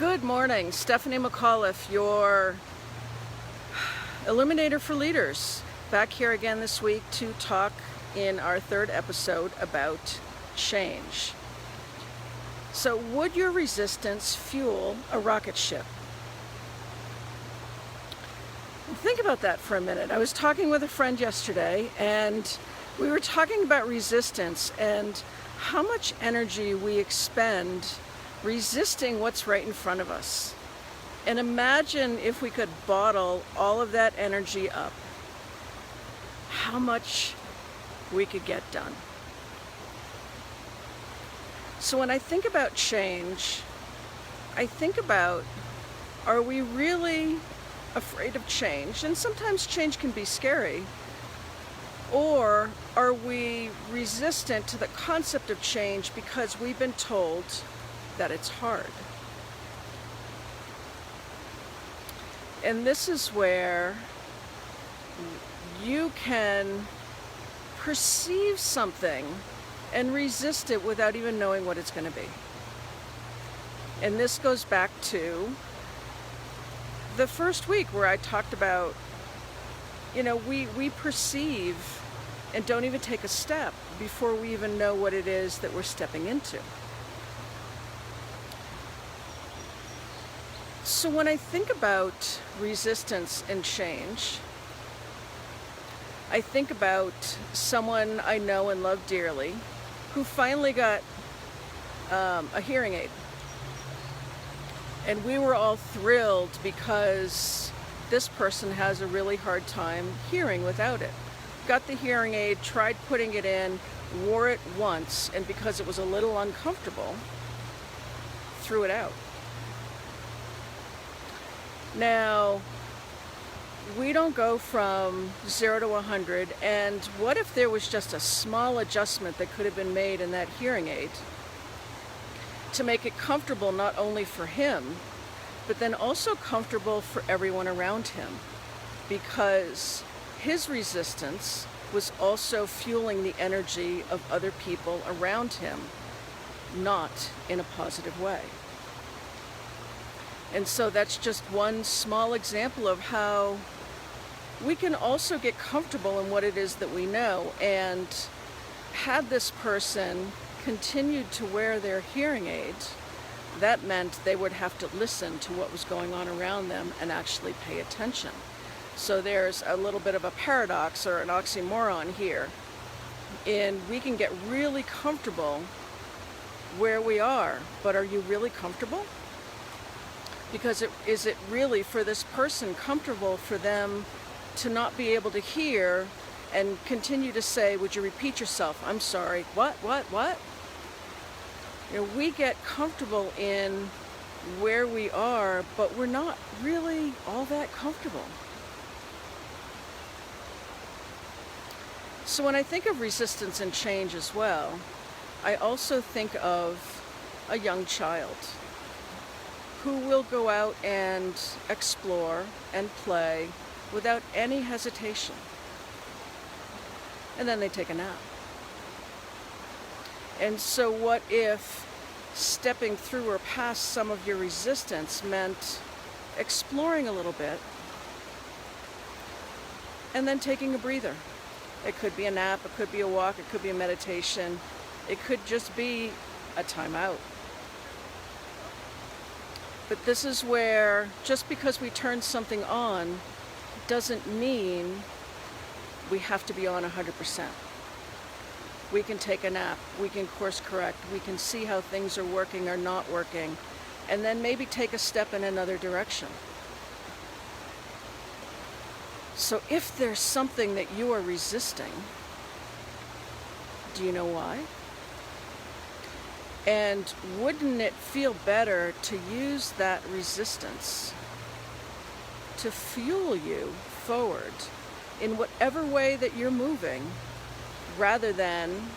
Good morning, Stephanie McAuliffe, your Illuminator for Leaders, back here again this week to talk in our third episode about change. So, would your resistance fuel a rocket ship? Think about that for a minute. I was talking with a friend yesterday, and we were talking about resistance and how much energy we expend resisting what's right in front of us. And imagine if we could bottle all of that energy up, how much we could get done. So when I think about change, I think about, are we really afraid of change? And sometimes change can be scary. Or are we resistant to the concept of change because we've been told that it's hard? And this is where you can perceive something and resist it without even knowing what it's going to be. And this goes back to the first week where I talked about, we perceive and don't even take a step before we even know what it is that we're stepping into. So when I think about resistance and change, I think about someone I know and love dearly who finally got a hearing aid. And we were all thrilled because this person has a really hard time hearing without it. Got the hearing aid, tried putting it in, wore it once, and because it was a little uncomfortable, threw it out. Now, we don't go from 0 to 100, and what if there was just a small adjustment that could have been made in that hearing aid to make it comfortable not only for him, but then also comfortable for everyone around him, because his resistance was also fueling the energy of other people around him, not in a positive way. And so that's just one small example of how we can also get comfortable in what it is that we know. And had this person continued to wear their hearing aids, that meant they would have to listen to what was going on around them and actually pay attention. So there's a little bit of a paradox or an oxymoron here. And we can get really comfortable where we are, but are you really comfortable? Because is it really, for this person, comfortable for them to not be able to hear and continue to say, would you repeat yourself? I'm sorry, what? We get comfortable in where we are, but we're not really all that comfortable. So when I think of resistance and change as well, I also think of a young child who will go out and explore and play without any hesitation. And then they take a nap. And so what if stepping through or past some of your resistance meant exploring a little bit and then taking a breather? It could be a nap, it could be a walk, it could be a meditation, it could just be a timeout. But this is where just because we turn something on doesn't mean we have to be on 100%. We can take a nap, we can course correct, we can see how things are working or not working, and then maybe take a step in another direction. So if there's something that you are resisting, do you know why? And wouldn't it feel better to use that resistance to fuel you forward in whatever way that you're moving, rather than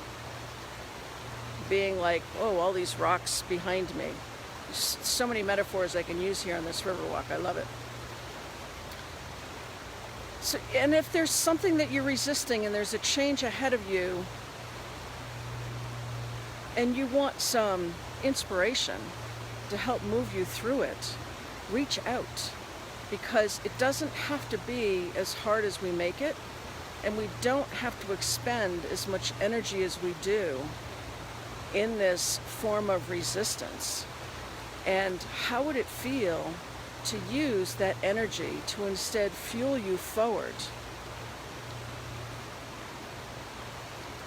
being like, oh, all these rocks behind me. So many metaphors I can use here on this Riverwalk. I love it. So, and if there's something that you're resisting and there's a change ahead of you, and you want some inspiration, to help move you through it, reach out, because it doesn't have to be as hard as we make it, and we don't have to expend as much energy as we do in this form of resistance. And how would it feel to use that energy to instead fuel you forward?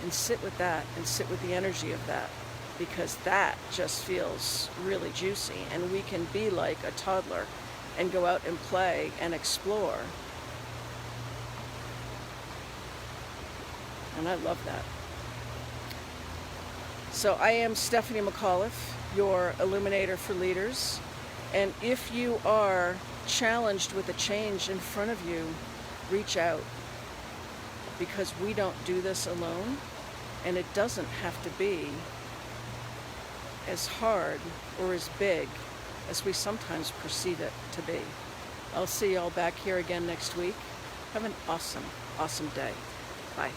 And sit with that, and sit with the energy of that, because that just feels really juicy, and we can be like a toddler and go out and play and explore. And I love that. So I am Stephanie McAuliffe, your Illuminator for Leaders. And if you are challenged with a change in front of you, reach out, because we don't do this alone, and it doesn't have to be as hard or as big as we sometimes perceive it to be. I'll see y'all back here again next week. Have an awesome, awesome day. Bye.